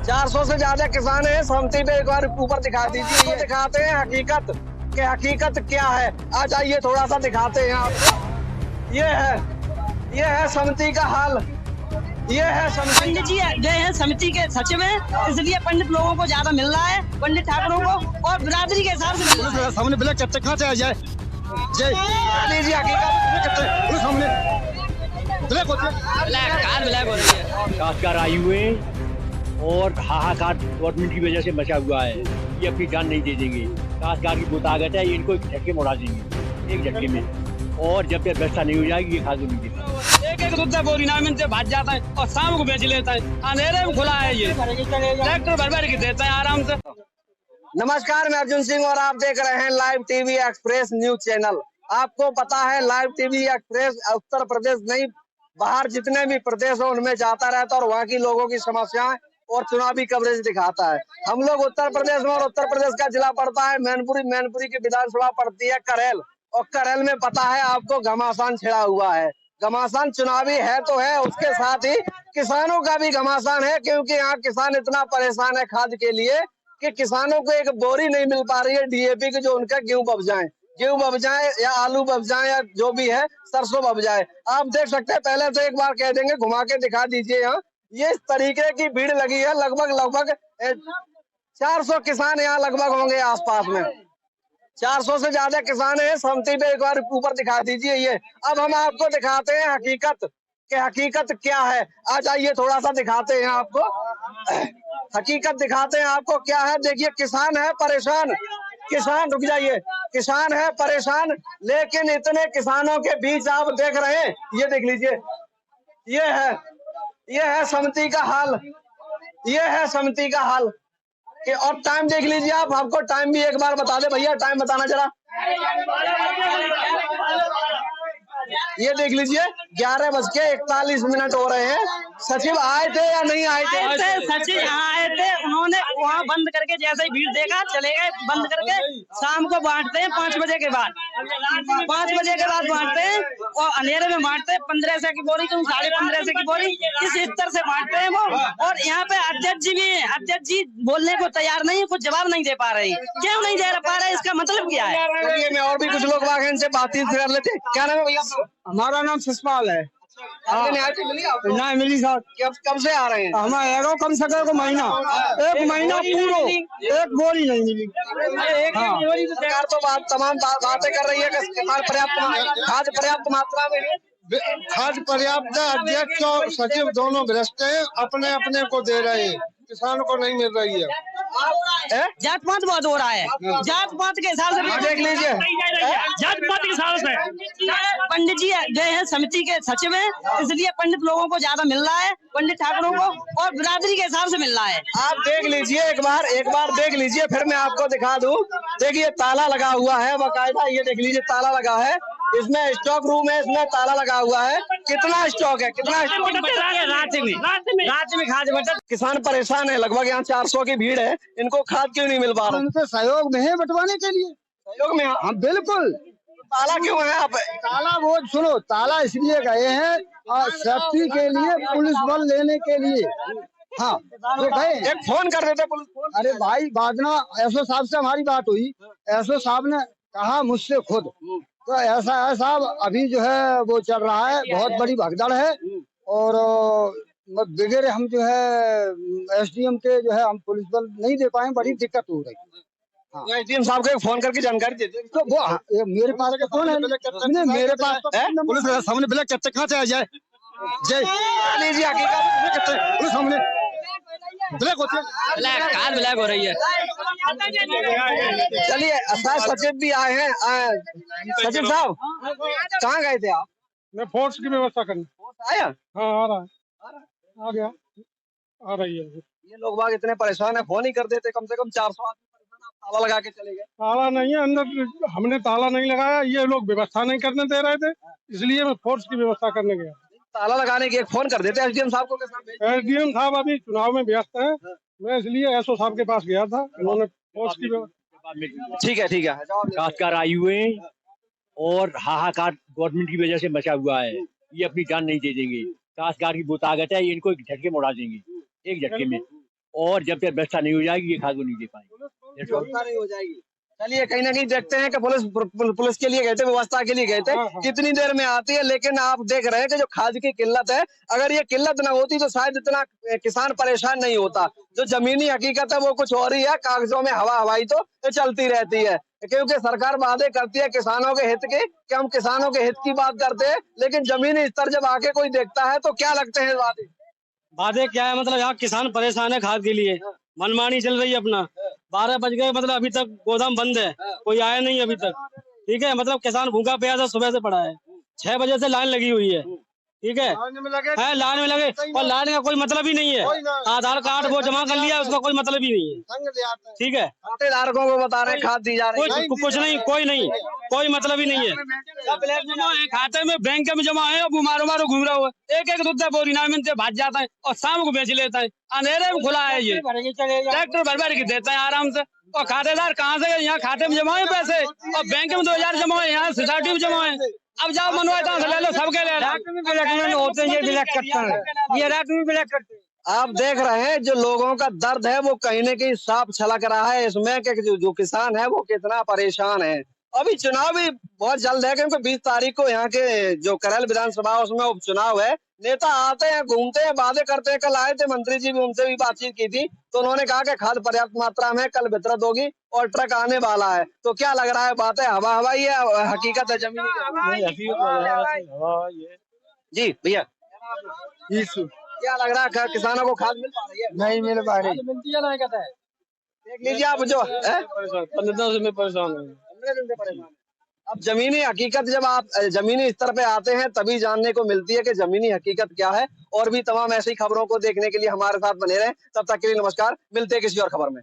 400 से ज्यादा किसान हैं। सहमति पे एक बार ऊपर दिखा दीजिए। ये दिखाते हैं हकीकत कि हकीकत क्या है। आ जाइए थोड़ा सा दिखाते हैं आपको। ये है सहमति का हाल। ये है पंडित जी गए हैं समिति के सचिव हैं, इसलिए पंडित लोगों को ज्यादा मिल रहा है, पंडित ठाकुरों को और बिरादरी के हिसाब से मिल रहा है। सामने ब्लैक कब तक कहाँ से आ जाए जय लीजिए हकीकत। सामने ब्लैक होती है, ब्लैक हो रही है। काश्तकार आए हुए हैं और हाहाकार गवर्नमेंट की वजह से मचा हुआ है। ये अपनी जान नहीं दे देंगे। काश्तकार की बहुत ताकत है, इनको एक झटके में उड़ा देंगे, एक झटके में। और जब तक व्यवस्था नहीं हो जाएगी ये खाद नहीं देगा। एक एक दूध बोरी नाम से भाग जाता है और शाम को बेच लेता है। अंधेरे में खुला है ये ट्रैक्टर भर भर के देता है आराम से। नमस्कार, मैं अर्जुन सिंह और आप देख रहे हैं live TV express news channel. आपको पता है live TV express Uttar Pradesh नहीं बाहर जितने भी प्रदेश हो उनमें जाता रहता है और वहाँ की लोगों की समस्याएं और चुनावी कवरेज दिखाता है। हम लोग उत्तर प्रदेश में और उत्तर प्रदेश का जिला पड़ता है मैनपुरी की विधानसभा पड़ती है करेल। और करेल में पता है आपको घमासान छिड़ा हुआ है। घमासान चुनावी है तो है, उसके साथ ही किसानों का भी घमासान है, क्योंकि यहाँ किसान इतना परेशान है खाद के लिए कि किसानों को एक बोरी नहीं मिल पा रही है डीएपी की, जो उनका गेहूं बब जाए या आलू बब जाए या जो भी है सरसों बब जाए। आप देख सकते हैं, पहले तो एक बार कह देंगे, घुमा के दिखा दीजिए। यहाँ ये इस तरीके की भीड़ लगी है, लगभग 400 किसान यहाँ लगभग होंगे आसपास में। 400 से ज्यादा किसान हैं। सहमति पे एक बार ऊपर दिखा दीजिए। ये अब हम आपको दिखाते हैं हकीकत कि हकीकत क्या है। आ जाइए थोड़ा सा दिखाते हैं आपको, हकीकत दिखाते हैं आपको क्या है। देखिए किसान है परेशान, किसान रुक जाइए, किसान है परेशान, लेकिन इतने किसानों के बीच आप देख रहे हैं, ये देख लीजिए, ये है सहमति का हाल। ये है सहमति का हाल कि और टाइम देख लीजिए आप, हमको टाइम भी एक बार बता दे भैया, टाइम बताना जरा। ये देख लीजिए 11:41 हो रहे हैं। सचिव आए थे या नहीं आए थे? सचिव आए थे, उन्होंने वहाँ बंद करके जैसे ही भीड़ देखा चले गए बंद करके। शाम को बांटते हैं 5 बजे के बाद, 5 बजे के बाद बांटते हैं और अंधेरे में बांटते हैं। 1500 की बोरी, 1550 की बोरी, इस स्तर से बांटते हैं वो। और यहाँ पे अध्यक्ष जी भी है, अध्यक्ष जी बोलने को तैयार नहीं है, कुछ जवाब नहीं दे पा रहे हैं। क्यों नहीं दे पा रहे, इसका मतलब क्या है? मैं और भी कुछ लोग वाकई से बातचीत कर लेते। क्या नाम है भैया? हमारा नाम ससपाल है। नहीं मिली साहब, कब से आ रहे हैं? हमारे कम से कम महीना, एक महीना पूरा एक बोरी नहीं मिली। सरकार तो तमाम बातें कर रही है कि खाद पर्याप्त मात्रा में है। खाद पर्याप्त, अध्यक्ष और सचिव दोनों भ्रष्ट हैं, अपने अपने को दे रहे हैं, किसान को नहीं मिल रही है। जात पात बहुत हो रहा है, जात पात के हिसाब से देख लीजिए, जात पात के हिसाब से। पंडित जी गए हैं समिति के सचिव हैं, इसलिए पंडित लोगों को ज्यादा मिल रहा है, पंडित ठाकुरों को और बिरादरी के हिसाब से मिल रहा है। आप देख लीजिए एक बार देख लीजिए, फिर मैं आपको दिखा दूं। देखिए ताला लगा हुआ है बाकायदा, ये देख लीजिए ताला लगा है। इसमें स्टॉक रूम है, इसमें ताला लगा हुआ है। कितना स्टॉक है, कितना स्टॉक? रात में खाद बचत। किसान परेशान है, लगभग यहाँ 400 की भीड़ है। इनको खाद क्यों नहीं मिल पा रहा? उनके सहयोग में है बंटवाने के लिए, सहयोग में हाँ बिल्कुल। ताला क्यों है? आप ताला वो सुनो, ताला इसलिए गए हैं सेफ्टी के लिए, पुलिस बल लेने के लिए। हाँ वो गए, एक फोन कर देते पुलिस फोन। अरे भाई बाजना एसओ साहब से हमारी बात हुई, एसओ साहब ने कहा मुझसे खुद, तो ऐसा है साहब, अभी जो है वो चल रहा है, बहुत बड़ी भगदड़ है। और वगैरह हम जो है एसडीएम के जो है हम पुलिस बल नहीं दे पाए, बड़ी दिक्कत हो रही। हाँ। एसडीएम साहब को फोन करके जानकारी देते। तो वो मेरे पास कौन है? नहीं मेरे पास पुलिस सामने ब्लैक कब तक कहाँ से आ जाए जय लीजिए हकीकत। सामने ब्लैक होती है, ब्लैक हो रही है। चलिए सचिव भी आए हैं। सचिव साहब कहाँ गए थे आप? मैं फोर्स की व्यवस्था करने आया? हाँ आ रहा है, आ गया, आ रही है। ये लोग बाग इतने परेशान है, फोन ही कर देते। कम से कम 400 आदमी परेशान, आप ताला लगा के चले गए। ताला नहीं है अंदर, हमने ताला नहीं लगाया, ये लोग व्यवस्था नहीं करने दे रहे थे, इसलिए मैं फोर्स की व्यवस्था करने गया। ताला लगाने की एक फोन कर देते एसडीएम साहब को। एसडीएम साहब अभी चुनाव में व्यस्त है, मैं इसलिए एसओ साहब के पास गया था, उन्होंने फोर्स की व्यवस्था। ठीक है। काश्तकार आए हुए हैं और हाहाकार गवर्नमेंट की वजह से मचा हुआ है। ये अपनी जान नहीं दे देंगे। काश्तकार की बहुत ताकत है, इनको एक झटके में उड़ा देंगे, एक झटके में। और जब तक व्यवस्था नहीं हो जाएगी ये खाद को नहीं दे पाएंगे। व्यवस्था नहीं हो जाएगी। चलिए कहीं ना कहीं देखते हैं कि पुलिस के लिए गए थे, व्यवस्था के लिए गए थे, कितनी देर में आती है। लेकिन आप देख रहे हैं कि जो खाद की किल्लत है, अगर ये किल्लत ना होती तो शायद इतना किसान परेशान नहीं होता। जो जमीनी हकीकत है वो कुछ और ही है, कागजों में हवा हवाई तो चलती रहती है, क्योंकि सरकार वादे करती है किसानों के हित के कि हम किसानों के हित की बात करते हैं, लेकिन जमीनी स्तर जब आके कोई देखता है तो क्या लगते हैं वादे? बातें क्या है, मतलब यहाँ किसान परेशान है खाद के लिए, मनमानी चल रही है अपना। 12 बज गए, मतलब अभी तक गोदाम बंद है, कोई आया नहीं अभी तक। ठीक है, मतलब किसान भूखा प्यासा सुबह से पड़ा है, 6 बजे से लाइन लगी हुई है। ठीक है, लाइन में लगे और लाइन का कोई मतलब ही नहीं है। आधार कार्ड वो जमा कर लिया, उसका कोई मतलब ही नहीं है। ठीक है, खातेदारों को बता रहे हैं खाद दी जा रही है, कुछ नहीं, कोई मतलब ही नहीं है। खाते में बैंक में जमा है, अब मारो घूम रहा हुआ, एक दूध बोरी नाम से भाग जाता है और शाम को बेच लेता है। अंधेरे में खुला है ये, ट्रैक्टर भर के देता है आराम से। और खातेदार कहाँ से, यहाँ खाते में जमा है पैसे, और बैंक में 2000 जमा है, यहाँ सोसाइटी में जमा है। अब जाओ मनवाता ले लो, सबके ले होते हैं, ये ब्लैक करते हैं, ये रात में ब्लैक करते हैं। आप देख रहे हैं जो लोगों का दर्द है वो कहीं न कहीं साफ छलक रहा है इसमें कि जो किसान है वो कितना परेशान है। अभी चुनाव भी बहुत जल्द है, क्योंकि 20 तारीख को यहाँ के जो करैल विधानसभा उसमें उपचुनाव है। नेता आते हैं, घूमते हैं, वादे करते हैं। कल आए थे मंत्री जी भी, उनसे भी बातचीत की थी, तो उन्होंने कहा कि खाद पर्याप्त मात्रा में कल वितरित होगी और ट्रक आने वाला है। तो क्या लग रहा है, बात है हवा हवाई है, हकीकत है जमीन? जी भैया, क्या लग रहा है, किसानों को खाद मिल पा रही है? नहीं मिल पा रही। मिलती है ना, कहता है। देख लीजिए आप, जो 15 दिन में परेशान है। 15 दिन से परेशान है। अब जमीनी हकीकत जब आप जमीनी स्तर पे आते हैं तभी जानने को मिलती है कि जमीनी हकीकत क्या है। और भी तमाम ऐसी खबरों को देखने के लिए हमारे साथ बने रहें। तब तक के लिए नमस्कार, मिलते हैं किसी और खबर में।